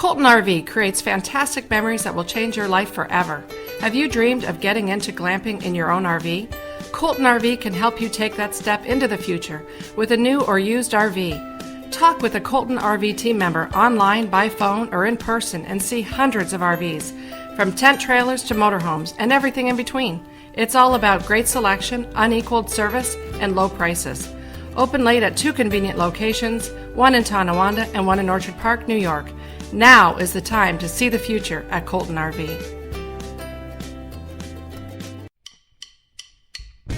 Colton RV creates fantastic memories that will change your life forever. Have you dreamed of getting into glamping in your own RV? Colton RV can help you take that step into the future with a new or used RV. Talk with a Colton RV team member online, by phone, or in person and see hundreds of RVs, from tent trailers to motorhomes and everything in between. It's all about great selection, unequaled service, and low prices. Open late at 2 convenient locations, one in Tonawanda and one in Orchard Park, New York. Now is the time to see the future at Colton RV.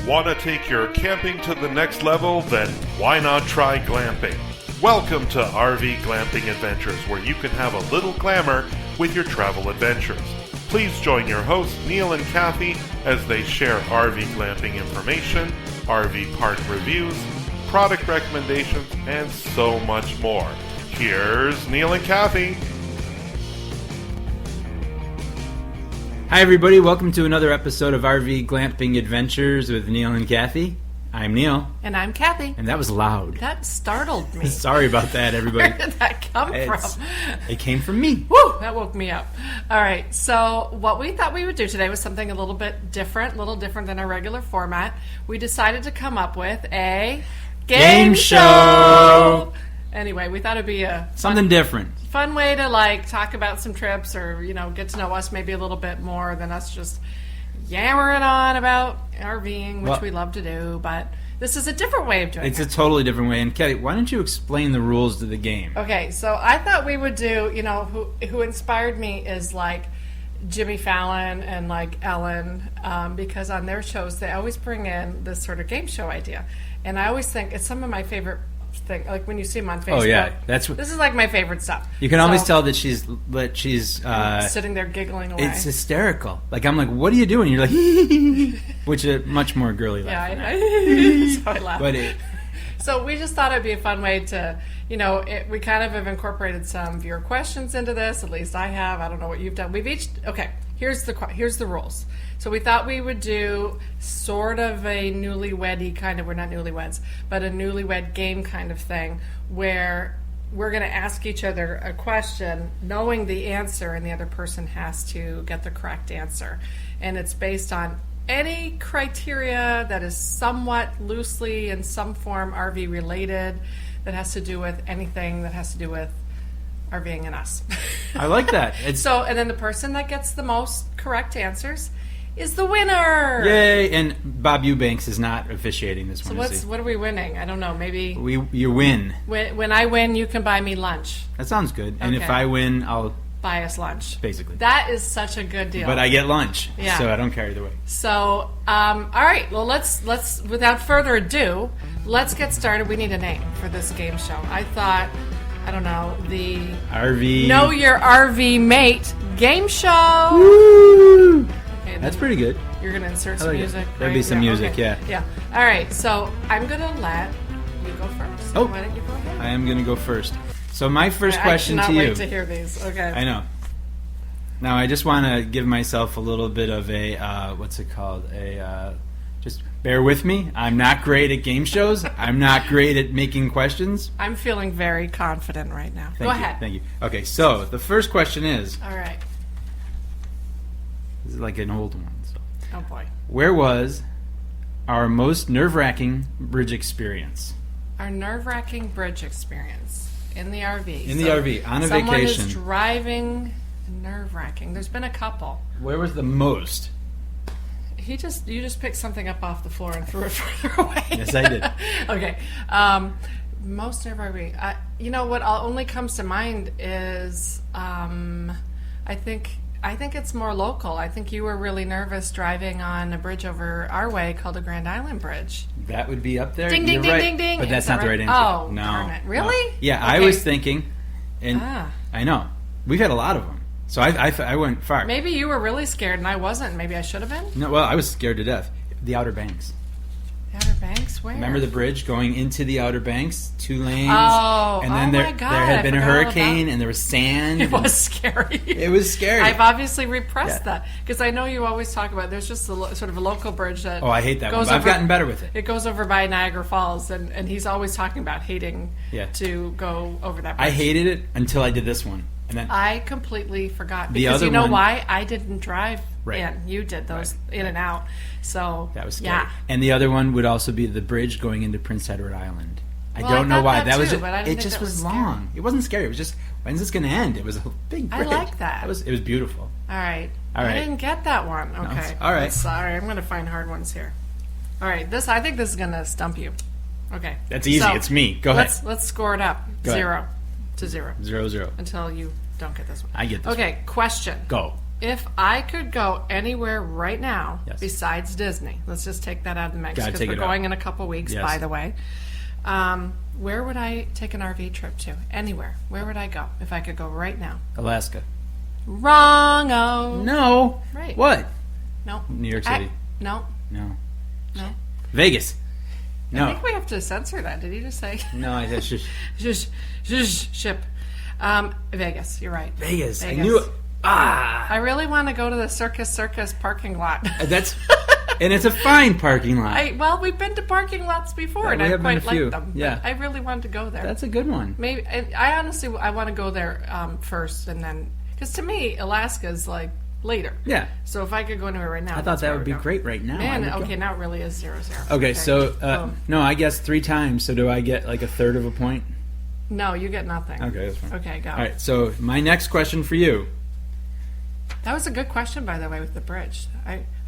Want to take your camping to the next level? Then why not try glamping? Welcome to RV Glamping Adventures, where you can have a little glamour with your travel adventures. Please join your hosts, Neal and Kathy, as they share RV glamping information, RV park reviews, product recommendations, and so much more. Here's Neal and Kathy. Hi everybody, welcome to another episode of RV Glamping Adventures with Neal and Kathy. I'm Neal. And I'm Kathy. And that was loud. That startled me. Sorry about that, everybody. Where did that come from? It came from me. Woo! That woke me up. All right, so what we thought we would do today was something a little bit different, a little different than our regular format. We decided to come up with a game show! Anyway, we thought it'd be something different. Fun way to talk about some trips, or get to know us maybe a little bit more than us just yammering on about RVing, which we love to do. But this is a different way of doing it. It's a totally different way. And Kathy, why don't you explain the rules to the game? Okay, so I thought we would do, who inspired me is Jimmy Fallon and Ellen, because on their shows they always bring in this sort of game show idea, and I always think it's some of my favorite thing. Like when you see them on Facebook. Oh yeah, this is my favorate stuff. You can always tell that she's sitting there giggling away. It's hysterical. I'm like, what are you doing? And you're like, which is much more girly. Yeah, I know. So I laugh. But so we just thought it'd be a fun way to, we kind of have incorporated some viewer questions into this. At least I have. I don't know what you've done. Here's the rules. So we thought we would do sort of a newlywed-y kind of, we're not newlyweds, but a newlywed game kind of thing, where we're going to ask each other a question knowing the answer, and the other person has to get the correct answer. And it's based on any criteria that is somewhat loosely in some form RV related, that has to do with anything that has to do with RVing and us. I like that. And then the person that gets the most correct answers is the winner. Yay! And Bob Eubanks is not officiating this one. So what are we winning? I don't know. Maybe you win. When I win, you can buy me lunch. That sounds good. And if I win, I'll buy us lunch. Basically, that is such a good deal. But I get lunch, yeah. So I don't care either way. So, all right. Well, let's without further ado, let's get started. We need a name for this game show. I thought, I don't know, the RV Know Your RV Mate game show. Woo! Okay, that's pretty good. You're going to insert some music. There'll be some music, okay. Yeah. Yeah. All right. So I'm going to let you go first. Oh. Why don't you go ahead? I am going to go first. So my first question to you. I cannot wait to hear these. Okay. I know. Now I just want to give myself a little bit of a what's it called? Just bear with me. I'm not great at game shows. I'm not great at making questions. I'm feeling very confident right now. Go ahead. Thank you. Okay, so the first question is. All right. This is like an old one. So. Oh boy. Where was our most nerve-wracking bridge experience? Our nerve-wracking bridge experience in the RV. In the RV on a vacation. Someone is driving. Nerve-wracking. There's been a couple. Where was the most? You just picked something up off the floor and threw it further away. Yes, I did. Okay. Most nerve-wracking. What only comes to mind is I think it's more local. I think you were really nervous driving on a bridge over our way called the Grand Island Bridge. That would be up there. Ding, ding, You're ding, right. ding, ding. But that's not the right answer. Oh, no. darn it. Really? No. Yeah, okay. I was thinking, and I know. We've had a lot of them. So I went far. Maybe you were really scared and I wasn't. Maybe I should have been. No, well, I was scared to death. The Outer Banks. Outer Banks? Where? Remember the bridge going into the Outer Banks? 2 lanes. Oh, and then my God. There had been a hurricane and there was sand. It was scary. It was scary. I've obviously repressed that because I know you always talk about there's just sort of a local bridge that I hate that one, but I've gotten better with it. It goes over by Niagara Falls, and he's always talking about hating to go over that bridge. I hated it until I did this one. And then I completely forgot The because other you know one- why? I didn't drive Right. in. You did those in and out. So that was scary. yeah. And the other one would also be the bridge going into Prince Edward Island. I Well, don't I know thought why. that was too, just, but I didn't it think just that was was long. It wasn't scary. It was just, when's this going to end? It was a big I bridge. like that. It was beautiful. All right. All right. I didn't get that one. Okay. all right. Sorry, I'm going to find hard ones here. All right. I think this is going to stump you. Okay. That's easy. So, It's me. Go ahead. Let's score it up. Go ahead. 0 to 0 0-0. until you don't get this one. I get this Okay. Question. Go. If I could go anywhere right now Yes. besides Disney, let's just take that out of the mix Gotta because take we're it out. going in a couple weeks, Yes. by the way. Where would I take an RV trip to? Anywhere. Where would I go if I could go right now? Alaska. Wrong-o. No. Right. What? No. New York City. No. No. No. Vegas. I No. think we have to censor that. Did you just say? No, that's just Shush, ship. Vegas. You're right. Vegas. I Vegas. knew it. Ah. I really want to go to the Circus parking lot. That's and it's a fine parking lot. Well, we've been to parking lots before, Yeah, and we I have been quite a few. like them. Yeah. But I really wanted to go there. That's a good one. Maybe I honestly want to go there first, and then because to me Alaska is like later. Yeah. So if I could go anywhere right now, I thought that's that where would be go. great right now. Man, I would okay, go. now it really is 0-0. Okay, so Boom. no, I guess 3 times. So do I get like a third of a point? No, you get nothing. Okay, that's fine. Okay, go. All right. So my next question for you. That was a good question, by the way, with the bridge.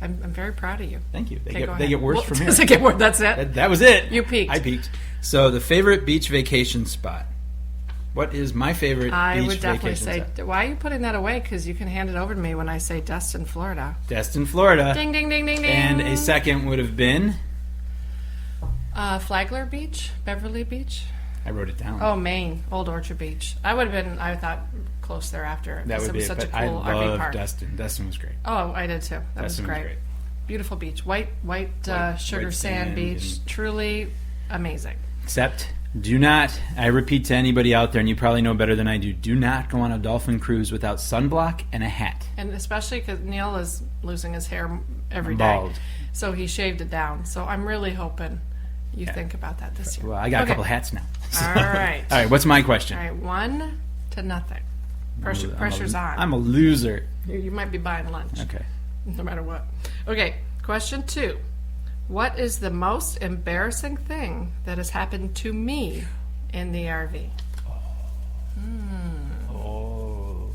I'm very proud of you. Thank you. Okay, go They ahead. get worse Well, from here. Does it get worse? That's it. That was it. You peaked. I peaked. So the favorite beach vacation spot. What is my favorite I beach would definitely vacation say, spot? wagler you putting that away? Because you can hand it over to me when I say Destin, Florida. Destin, Florida. Ding, ding, ding, ding, ding. And a second would have been. Flagler Beach, Beverly Beach. I wrote it down. Oh, Maine, Old Orchard Beach. I would have been, I thought, close thereafter. that would it be was it. such a But cool I RV love park. Destin. Destin was great. Oh, I did too. That Destin was great. Beautiful beach. White sugar white sand sand beach. and- Truly amazing. Except, do not, I repeat to anybody out there, and you probably know better than I do not go on a dolphin cruise without sunblock and a hat. And especially because Neal is losing his hair every day. Bald. So he shaved it down. So I'm really hoping you think about that this year. Well, I got a Okay. couple hats now. All right. All right, what's my question? All right, 1-0. Pressure's on. I'm a loser. You might be buying lunch. Okay. No matter what. Okay, question 2. What is the most embarrassing thing that has happened to me in the RV? Oh.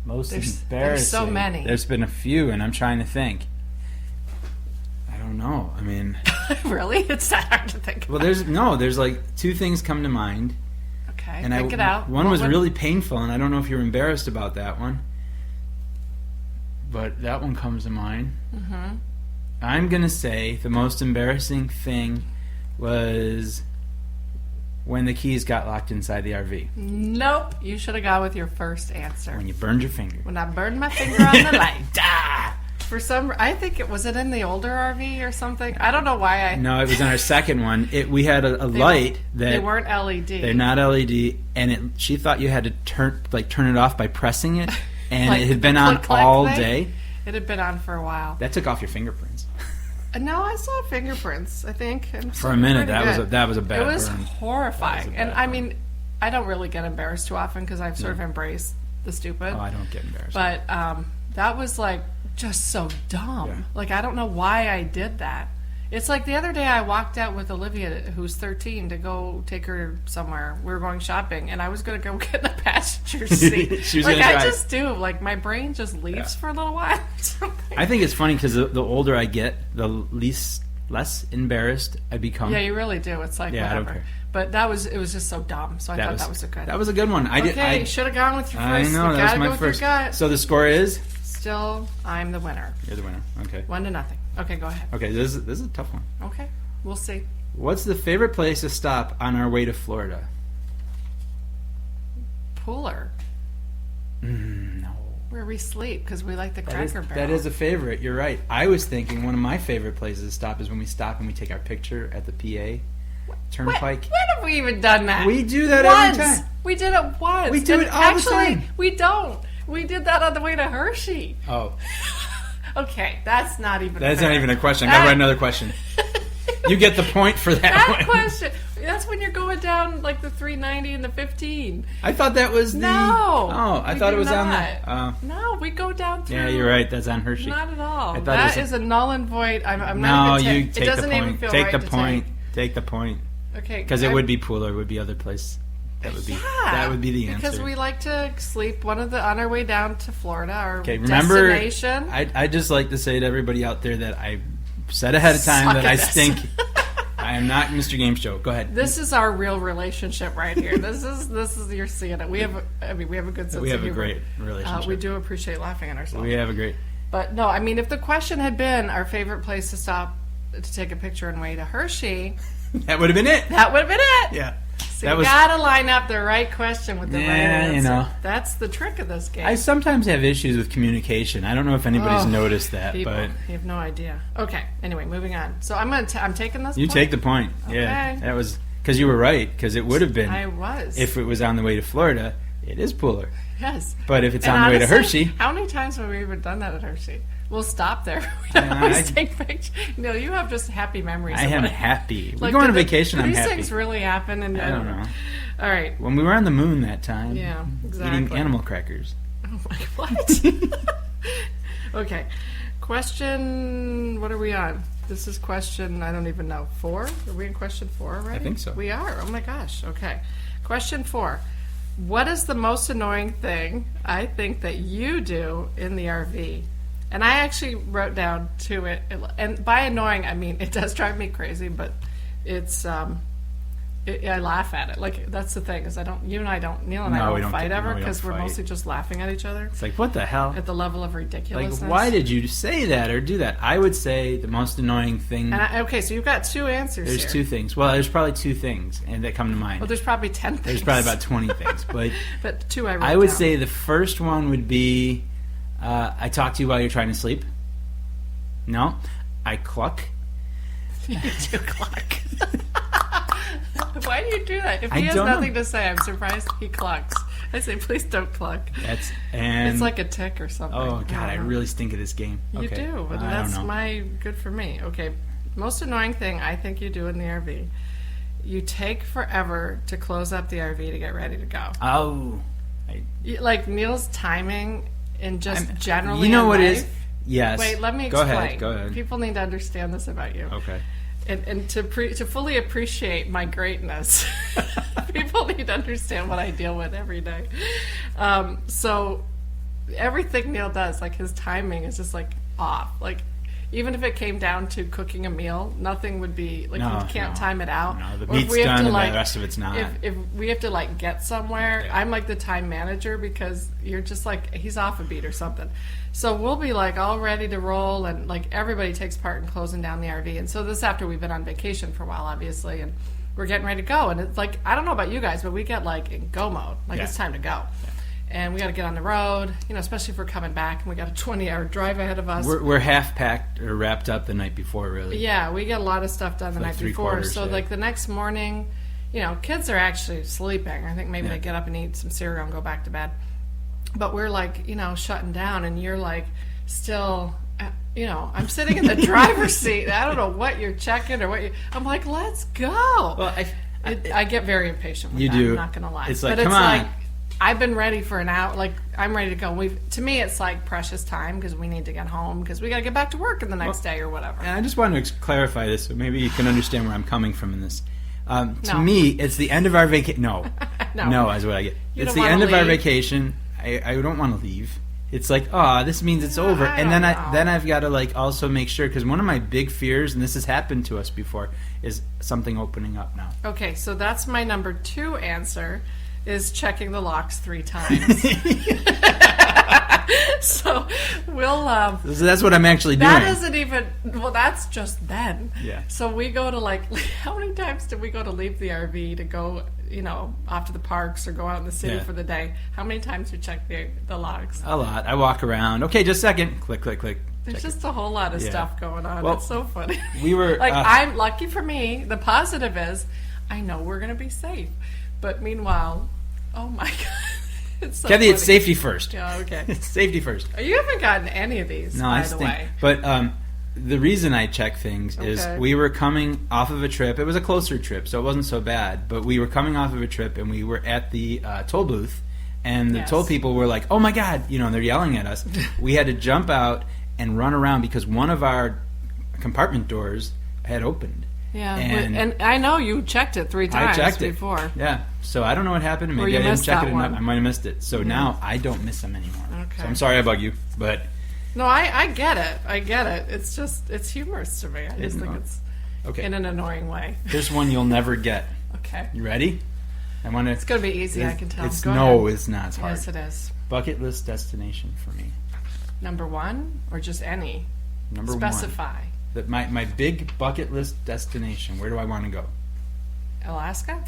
Most There's embarrassing. so many. There's been a few, and I'm trying to think. I don't know. I mean, Really? It's that hard to think well, about. there's like 2 things come to mind. Okay, And think it out. One What was would- really painful, and I don't know if you're embarrassed about that one. But that one comes to mind. Mm-hmm. I'm going to say the most embarrassing thing was when the keys got locked inside the RV. Nope. You should have gone with your first answer. When you burned your finger. When I burned my finger on the light. For some, I think it was in the older RV or something. I don't know why I. No, it was on our second one. We had a light that They weren't LED. they're not LED, and she thought you had to turn it off by pressing it, and Like it had the been on click-clack all thing? day. It had been on for a while. That took off your fingerprints. No, I saw fingerprints. I think and For a minute, pretty good. that was a bad It was burn. horrifying, That was a and bad I burn. mean, I don't really get embarrassed too often because I've sort of embraced the stupid. Oh, I don't get embarrassed. But that was like just so dumb. Yeah. Like I don't know why I did that. It's like the other day I walked out with Olivia, who's 13, to go take her somewhere. We were going shopping, and I was going to go get in the passenger seat. She was like gonna I drive. just do. Like my brain just leaves for a little while. I think it's funny because the older I get, the less embarrassed I become. Yeah, you really do. It's like Yeah, I don't whatever. care. But it was just so dumb. So I thought that was a good. That was a good one. Okay, should have gone with your I first. know, You that was gotta my go with first. your gut. So the score is? Still, I'm the winner. You're the winner. Okay. 1-0. Okay, go ahead. Okay, this is a tough one. Okay, we'll see. What's the favorite place to stop on our way to Florida? Pooler, No. where we sleep because we like the Cracker Barrel. That is a favorite. You're right. I was thinking one of my favorite places to stop is when we stop and we take our picture at the PA Turnpike. When have we even done that? We do that once. every time. We did it once. We do And it all the actually, time. we don't. We did that on the way to Hershey. Oh, Okay, that's not even. that's fair. not even a question. I gotta That- write another question. You get the point for that That one. question. That's when you're going down like the 390 and the 15. I thought that was the... No. Oh, I thought it was on the... No, we go down through. Yeah, you're right. That's on Hershey. Not at all. I thought That it was is a null and void. I'm No, not even you take it doesn't the point. even feel Take right the to point. take. Take the point. Okay. Because it would be Pooler. It would be other place. That would be the answer. Because we like to sleep on our way down to Florida, our remember, destination. I just like to say to everybody out there that I said ahead of time Suck that at I this. stink. I am not Mr. Game Show. Go ahead. This is our real relationship right here. This is you're seeing it. We have a good sense We have of a humor. great relationship. We do appreciate laughing at ourselves. We have a great... But no, I mean, if the question had been our favorite place to stop to take a picture and way to Hershey, That would have been it. that would have been it. Yeah. So you gotta line up the right question with the right answer. you know. That's the trick of this game. I sometimes have issues with communication. I don't know if anybody's noticed that, People, but you have no idea. Okay. Anyway, moving on. So I'm taking this. you point. take the point. Yeah, Okay. that was because you were right. Because it would have been. I was. If it was on the way to Florida, it is Pooler. Yes. But if it's And on the way to honestly, Hershey, how many times have we even done that at Hershey? We'll stop there. We don't Yeah, always I- take pictures. No, you have just happy memories. I of am what- happy. We're Like, going on do vacation. do I'm these happy. things really happen? And I don't know. All right. When we were on the moon that time, Yeah, eating exactly. animal crackers. Oh my, what? Okay. Question. What are we on? This is question. I don't even know. 4? Are we in question 4 already? I think so. We are. Oh my gosh. Okay. Question 4. What is the most annoying thing I think that you do in the RV? And I actually wrote down to it, and by annoying I mean it does drive me crazy, but it's I laugh at it. Like that's the thing is Neal and I No, we don't don't fight get- ever no, we don't because we're fight. mostly just laughing at each other It's like, what the hell? at the level of Like, ridiculousness. why did you say that or do that? I would say the most annoying thing. Okay, so you've got 2 answers There's here. 2 things. Well, there's probably 2 things and that come to mind. Well, there's probably 10 things. There's probably about 20 things, but But 2 I wrote I would down. say the first one would be I talk to you while you're trying to sleep. No, I cluck. You do cluck. Why do you do that? If I he has don't know. nothing to say, I'm surprised he clucks. I say, please don't cluck. And It's like a tick or something. oh god, I don't know. really stink at this game. You Okay. do, but I that's don't know. good for me. Okay, most annoying thing I think you do in the RV. You take forever to close up the RV to get ready to go. Oh, Like Neal's timing and just generally you know in what life. is? Yes. Wait, let me Go explain. ahead. Go ahead. People need to understand this about you. Okay. And to fully appreciate my greatness, people need to understand what I deal with every day. So everything Neal does, like his timing is just like off. Like even if it came down to cooking a meal, nothing would be like No, you can't no. time it out. No, the Or if meat's we have done to, and like, the rest of it's not. If we have to like get somewhere, Yeah. I'm like the time manager because you're just like he's off a beat or something. So we'll be like all ready to roll, and like everybody takes part in closing down the RV. And so this after we've been on vacation for a while, obviously, and we're getting ready to go. And it's like I don't know about you guys, but we get like in go mode, like Yeah. it's time to go. And we got to get on the road, especially if we're coming back, and we got a 20-hour drive ahead of us. We're half packed or wrapped up the night before, really. Yeah, we get a lot of stuff done the Like night before. 3/4, So yeah. like the next morning, kids are actually sleeping. I think maybe Yeah. they get up and eat some cereal and go back to bed. But we're like, shutting down, and you're like still, I'm sitting in the driver's seat. I don't know what you're checking or what I'm like, let's go. Well, I get very impatient with You that, do. I'm not going to lie. It's like, but come it's on. like, I've been ready for an hour. Like, I'm ready to go. To me, it's like precious time because we need to get home because we got to get back to work in the next day or whatever. And I just want to clarify this so maybe you can understand where I'm coming from in this. To No. me, it's the end of our vacation. No. No. No, is what I get. You It's don't the wanna end of our leave? vacation. I don't want to leave. It's like, this means it's over. I And don't then know. I've got to like also make sure, because one of my big fears, and this has happened to us before, is something opening up now. Okay, so that's my number 2 answer is checking the locks 3 times. So we'll So that's what I'm actually doing. that isn't even well that's just then. Yeah. So we go to like how many times did we go to leave the RV to go, off to the parks or go out in the city Yeah. for the day? How many times we check the locks? A lot. I walk around. Okay, just a second. Click, click, click. There's Check just a whole lot of Yeah. stuff going on. Well, It's so funny. we were, like I'm lucky for me. The positive is I know we're going to be safe. But meanwhile, oh my god. It's so Kathy, funny. it's safety first. Yeah, okay. It's safety first. You haven't gotten any of these, No, by I the stink. way. But the reason I check things is Okay. we were coming off of a trip. It was a closer trip, so it wasn't so bad. But we were coming off of a trip, and we were at the toll booth, and the Yes. toll people were like, "Oh my God!" They're yelling at us. We had to jump out and run around because one of our compartment doors had opened. Yeah, And I know you checked it 3 times I checked before. it. Yeah. So I don't know what happened. Maybe you I didn't missed check that it enough. one. I might have missed it. So now I don't miss them anymore. Okay. So I'm sorry I bug you, but No, I get it. I get it. It's just, it's humorous to me. I just think it's okay. in an annoying way. Here's one you'll never get. Okay. You ready? I want to. It's going to be easy, I can tell. It's Go no, ahead. it's not. It's hard. Yes, it is. Bucket list destination for me. Number 1 or just any? Number Specify. one. That my big bucket list destination. Where do I want to go? Alaska?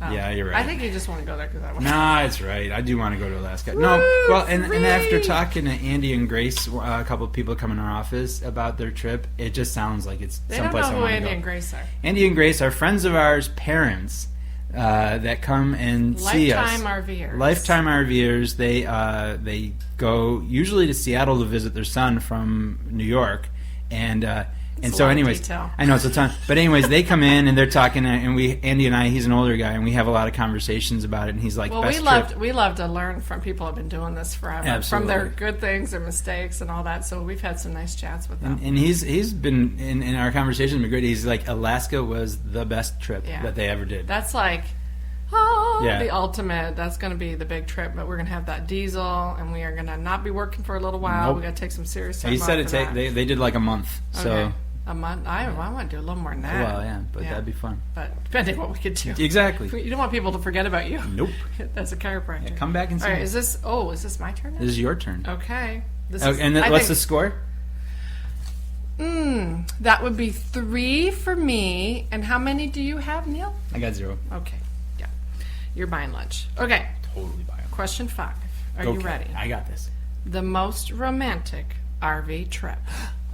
Oh. Yeah, you're right. I think you just want to go there because I want Nah, it's right. I do want to go to Alaska. No, Woo, well, and after free! talking to Andy and Grace, a couple of people come in our office about their trip, it just sounds like it's They don't someplace know I who want to Andy go. and Grace are. Andy and Grace are friends of ours, parents that come and see us. Lifetime RVers. Lifetime RVers. They go usually to Seattle to visit their son from New York, and It's a so lot of anyways, detail. I know it's a ton. But anyways, they come in and they're talking, and Andy and I, he's an older guy, and we have a lot of conversations about it. And he's like, Well, best we love to learn from people who have been doing this forever, Absolutely. from their good things, their mistakes, and all that. So we've had some nice chats with them. And he's been in our conversation been great. He's like, Alaska was the best trip Yeah. that they ever did. That's like, Yeah. the ultimate. That's going to be the big trip. But we're going to have that diesel, and we are going to not be working for a little while. Nope. We got to take some serious time He said off it for that. they did like a month. So Okay. A month. I want to do a little more than that. well, yeah, but that'd be fun. But depending what we could do. Exactly. You don't want people to forget about you. Nope. That's a chiropractor. Yeah, come back and see All right. me. Is this my turn now? This is your turn. Okay. This Oh, is, and I what's the think- score? That would be 3 for me. And how many do you have, Neil? I got 0. Okay. Yeah. You're buying lunch. Okay. Totally buy it. Question 5. Are you ready? I got this. The most romantic RV trip.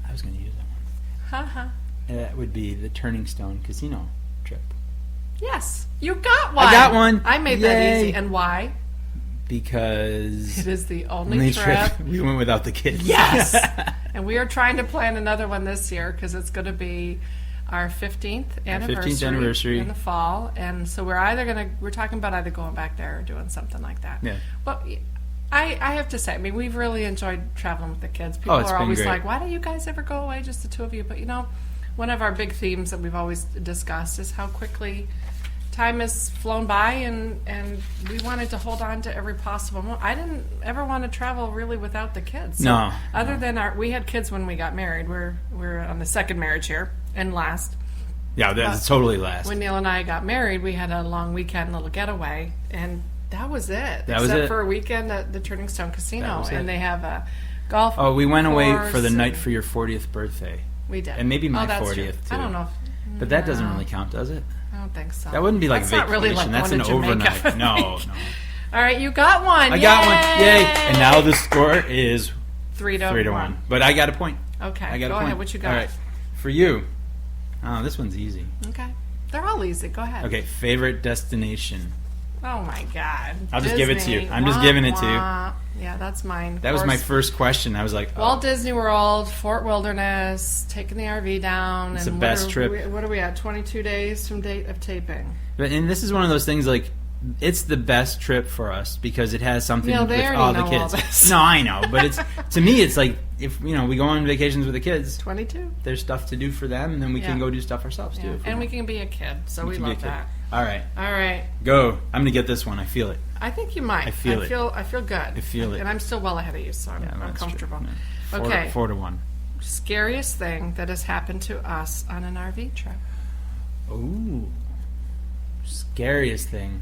I was going to use that one. Haha. That would be the Turning Stone Casino trip. Yes. You got one. I got one. I made that Yay. easy. And why? Because It is the only trip. we went without the kids. Yes. And we are trying to plan another one this year because it's going to be our 15th anniversary in the fall. And so we're talking about either going back there or doing something like that. Yeah. But I have to say, I mean, we've really enjoyed traveling with the kids. People it's are been always great. like, why don't you guys ever go away, just the two of you? But one of our big themes that we've always discussed is how quickly time has flown by, and we wanted to hold on to every possible moment. I didn't ever want to travel really without the kids. So No, other than we had kids when we got married. We're on the second marriage here and last. Yeah, that's totally last. When Neil and I got married, we had a long weekend little getaway, and that was it. That was Except it. for a weekend at the Turning Stone That Casino, was and it. they have a golf. Oh, we went away course for the night and- for your 40th birthday. We did, and maybe my that's 40th true. too. I don't know, But that doesn't No. really count, does it? I don't think so. That wouldn't be like That's vacation. not really like That's going an to Jamaica. overnight. No, no. All right, you got one. I got one. Yay! And now the score is 3 to 3-1. But I got a point. Okay, I got go a point. ahead. What you got? All right. For you. Oh, this one's easy. Okay, they're all easy. Go ahead. Okay, favorite destination. Oh my God. I'll just give it to you. Disney. I'm just Wah, giving it to you. wah. Yeah, that's mine. That was my Of course, first question. I was like, oh, Walt Disney World, Fort Wilderness, taking the RV down. It's and the best trip. What are we at? 22 days from date of taping. and this is one of those things like it's the best trip for us because it has something Neil, they with already all the know kids. all this. No, I know, but it's to me it's like if we go on vacations with the kids, 22. there's stuff to do for them, and then we can Yeah. go do stuff ourselves Yeah. too. if And we want. can be a kid, so we can be a love kid. that. All right, All right. go. I'm gonna get this one. I feel it. I think you might. I feel it. I feel good. I feel it. And I'm still well ahead of you, so I'm Yeah, that's true. comfortable. Yeah. Okay. 4-1. Scariest thing that has happened to us on an RV trip. Ooh, scariest thing.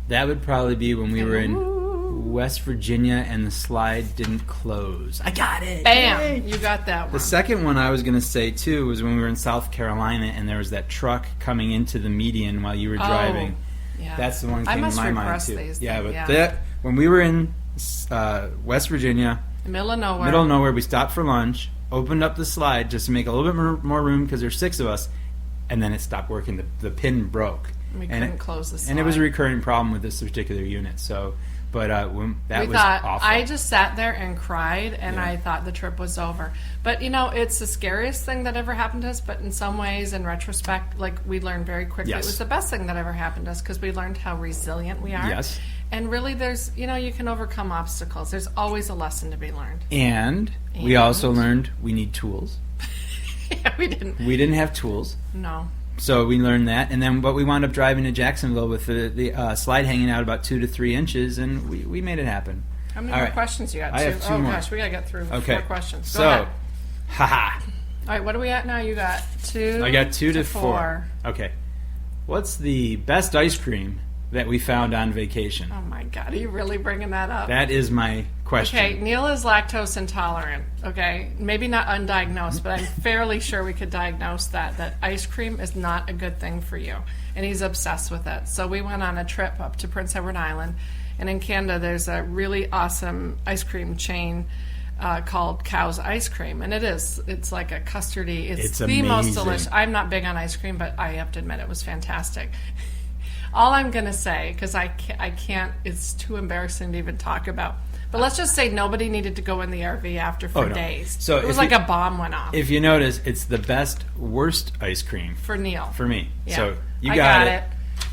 That would probably be when we were in West Virginia and the slide didn't close. I got it. Bam! Yay! You got that one. The second one I was going to say too was when we were in South Carolina and there was that truck coming into the median while you were driving. Yeah. That's the one that I came to must my mind repress too. these Yeah, things, but yeah. that when we were in West Virginia, Middle of nowhere. middle of nowhere, we stopped for lunch, opened up the slide just to make a little bit more room because there's 6 of us, and then it stopped working. The pin broke. We And couldn't it- close the slide. And it was a recurring problem with this particular unit. So But that we was thought, awful. I just sat there and cried, and Yeah. I thought the trip was over. But, it's the scariest thing that ever happened to us, but in some ways, in retrospect, like, we learned very quickly. Yes. It was the best thing that ever happened to us because we learned how resilient we are. Yes. And really, there's, you can overcome obstacles. There's always a lesson to be learned. And we also learned we need tools. Yeah, we didn't. We didn't have tools. No. So we learned that, and then we wound up driving to Jacksonville with the slide hanging out about 2 to 3 inches, and we made it happen. How many All more right. questions you got? I have 2 oh, more. gosh, we got to get through Okay. 4 questions. Go So, ahead. haha. All right, what are we at now? You got 2 I got 2 to 4. Okay. What's the best ice cream that we found on vacation? Oh, my God. Are you really bringing that up? That is my question. Okay, Neal is lactose intolerant, okay? Maybe not undiagnosed, but I'm fairly sure we could diagnose that ice cream is not a good thing for you. And he's obsessed with it. So we went on a trip up to Prince Edward Island. And in Canada, there's a really awesome ice cream chain called Cow's Ice Cream. And it's like a custardy. It's the most amazing. delicious. I'm not big on ice cream, but I have to admit it was fantastic. All I'm going to say, because I can't, it's too embarrassing to even talk about. But let's just say nobody needed to go in the RV after for no. days. So it was if like you- a bomb went off If you notice, it's the best, worst ice cream for Neal. for me. Yeah. So you I got it.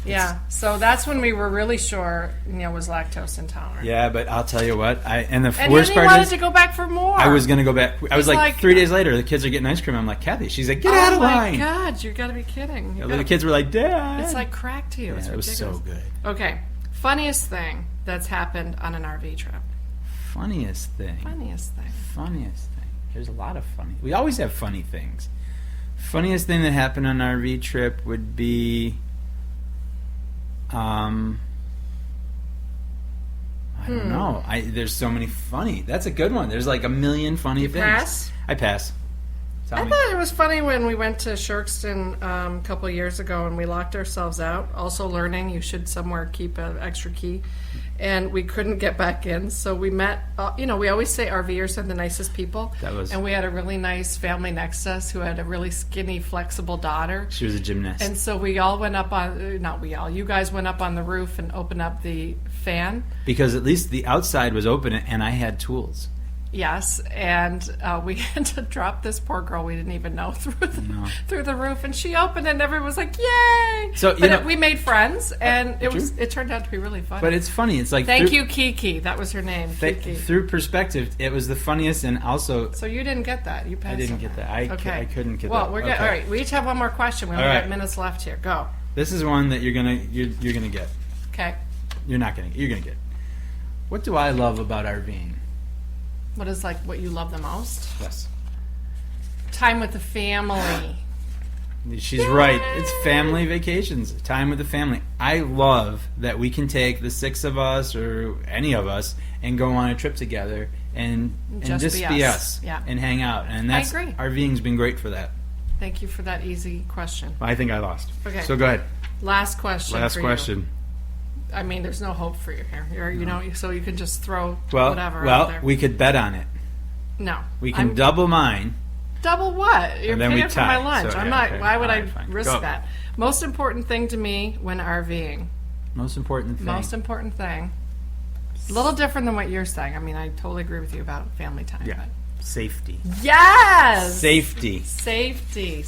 Yeah. So that's when we were really sure Neal was lactose intolerant. Yeah, but I'll tell you what. And the And worst then he part wanted is, to go back for more. I was going to go back. I was He's like, like, 3 days later, the kids are getting ice cream. I'm like, Kathy. She's like, get out of Oh my line. God, you got to be kidding. You The gotta- kids were like, Dad. It's like crack to you. Yeah, It's it was ridiculous. so good. Okay. Funniest thing that's happened on an RV trip. Funniest thing. Funniest thing. Funniest thing. There's a lot of funny. We always have funny things. Funniest thing that happened on an RV trip would be, I don't know. There's so many funny. That's a good one. There's like a million funny things. pass? I pass. Tell I me. thought it was funny when we went to Shirkston a couple of years ago and we locked ourselves out. Also learning you should somewhere keep an extra key. And we couldn't get back in. So we met, we always say RVers are the nicest people. And we had a really nice family next to us who had a really skinny, flexible daughter. She was a gymnast. And so we all went up on, not we all, you guys went up on the roof and opened up the fan. Because at least the outside was open and I had tools. Yes, and we had to drop this poor girl we didn't even know through the roof, and she opened it, and everyone was like, "Yay!" So we made friends, and it turned out to be really funny. But it's funny. It's like Thank you, Kiki. That was her name. Kiki. Through perspective, it was the funniest, and also So you didn't get that. You passed. I didn't on get that. I couldn't get well, that. we're good. Okay. All right, we each have one more question. We only All got right. minutes left here. Go. This is one that you're gonna get. Okay. You're gonna get. What do I love about RVing? What is what you love the most? Yes. Time with the family. She's right. It's family vacations, time with the family. I love that we can take the 6 of us or any of us and go on a trip together and just be us Yeah. and hang out. And that's agree. RVing's been great for that. Thank you for that easy question. I think I lost. Okay. So go ahead. Last question. Last for question. You. I mean, there's no hope for you here. So you can just throw Well, whatever out there. we could bet on it. No. We can double mine. Double what? You're And then we paying for my tie. lunch. So, I'm yeah, not. okay. Why would All I right, fine. risk Go. that? Most important thing to me when RVing. Most important thing. Most important thing. A little different than what you're saying. I mean, I totally agree with you about family time. Yeah. But. Safety. Yes. Safety. Safety.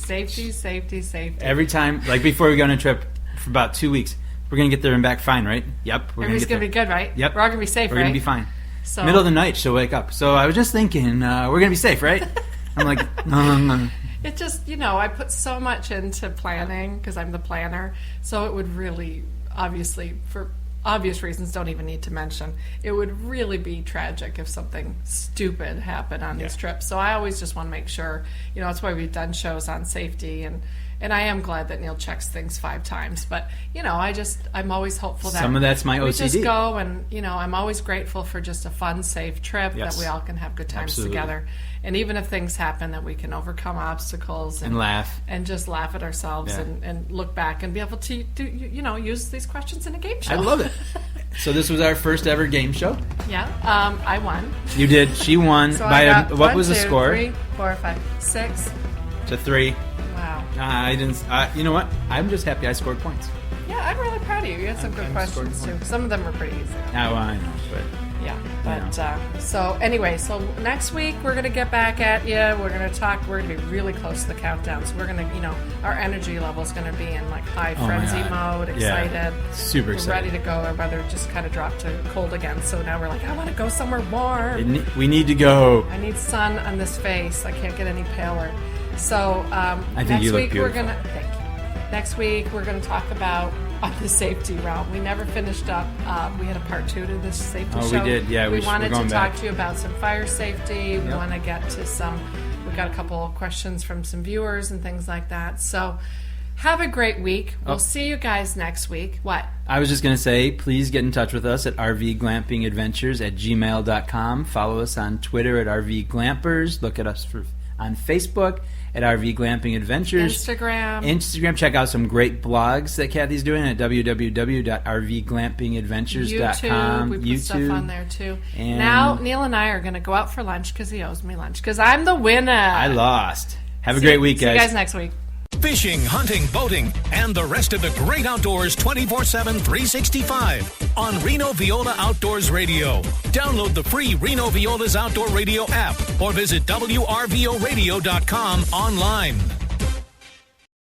Every time, like before we go on a trip for about 2 weeks, we're going to get there and back fine, right? Yep. Everybody's going to be good, right? Yep. We're all going to be safe, We're right? going to be fine. So, Middle of the night, she'll wake up. So I was just thinking, we're going to be safe, right? I'm like, no. It just, I put so much into planning because I'm the planner. So it would really, obviously, for obvious reasons, don't even need to mention, it would really be tragic if something stupid happened on these trips. So I always just want to make sure, that's why we've done shows on safety. And I am glad that Neal checks things 5 times. But, I'm always hopeful that Some of that's my we OCD. just go and, I'm always grateful for just a fun, safe trip that we all can have good times Absolutely. together. And even if things happen, that we can overcome obstacles And laugh. and just laugh at ourselves Yeah. and look back and be able to do, use these questions in a game show. I love it. So this was our first ever game show. Yeah, I won. You did. She won So by I got what 1, was the 2, score? 3, 4, 5, 6. To 3. Wow. I didn't. You know what? I'm just happy I scored points. Yeah, I'm really proud of you. You had some good questions too. Some of them were pretty easy. Oh, well, I know, but Yeah, but so anyway, so next week we're gonna get back at you. We're gonna talk. We're gonna be really close to the countdown, so we're gonna, our energy level's gonna be in like high frenzy mode, excited, super we're excited, ready to go. Our weather just kind of dropped to cold again, so now we're like, I want to go somewhere warm. we need to go. I need sun on this face. I can't get any paler. So I think next you look week beautiful. thank you. Next week we're gonna talk about on the safety realm. We never finished up. We had a part 2 to this safety show. Oh, we did. Yeah, we we're wanted to going talk back. to you about some fire safety. We want to get to some. We got a couple of questions from some viewers and things like that. So, have a great week. We'll see you guys next week. What? I was just going to say, please get in touch with us at rvglampingadventures@gmail.com. Follow us on Twitter at rvglampers. Look at us on Facebook at RV Glamping Adventures. Instagram. Check out some great blogs that Kathy's doing at www.rvglampingadventures.com. YouTube. We put stuff on there too. And now Neal and I are going to go out for lunch because he owes me lunch because I'm the winner. I lost. Have a great week, guys. See you guys next week. Fishing, hunting, boating, and the rest of the great outdoors 24/7, 365 on Reno Viola Outdoors Radio. Download the free Reno Viola's Outdoor Radio app or visit WRVORadio.com online.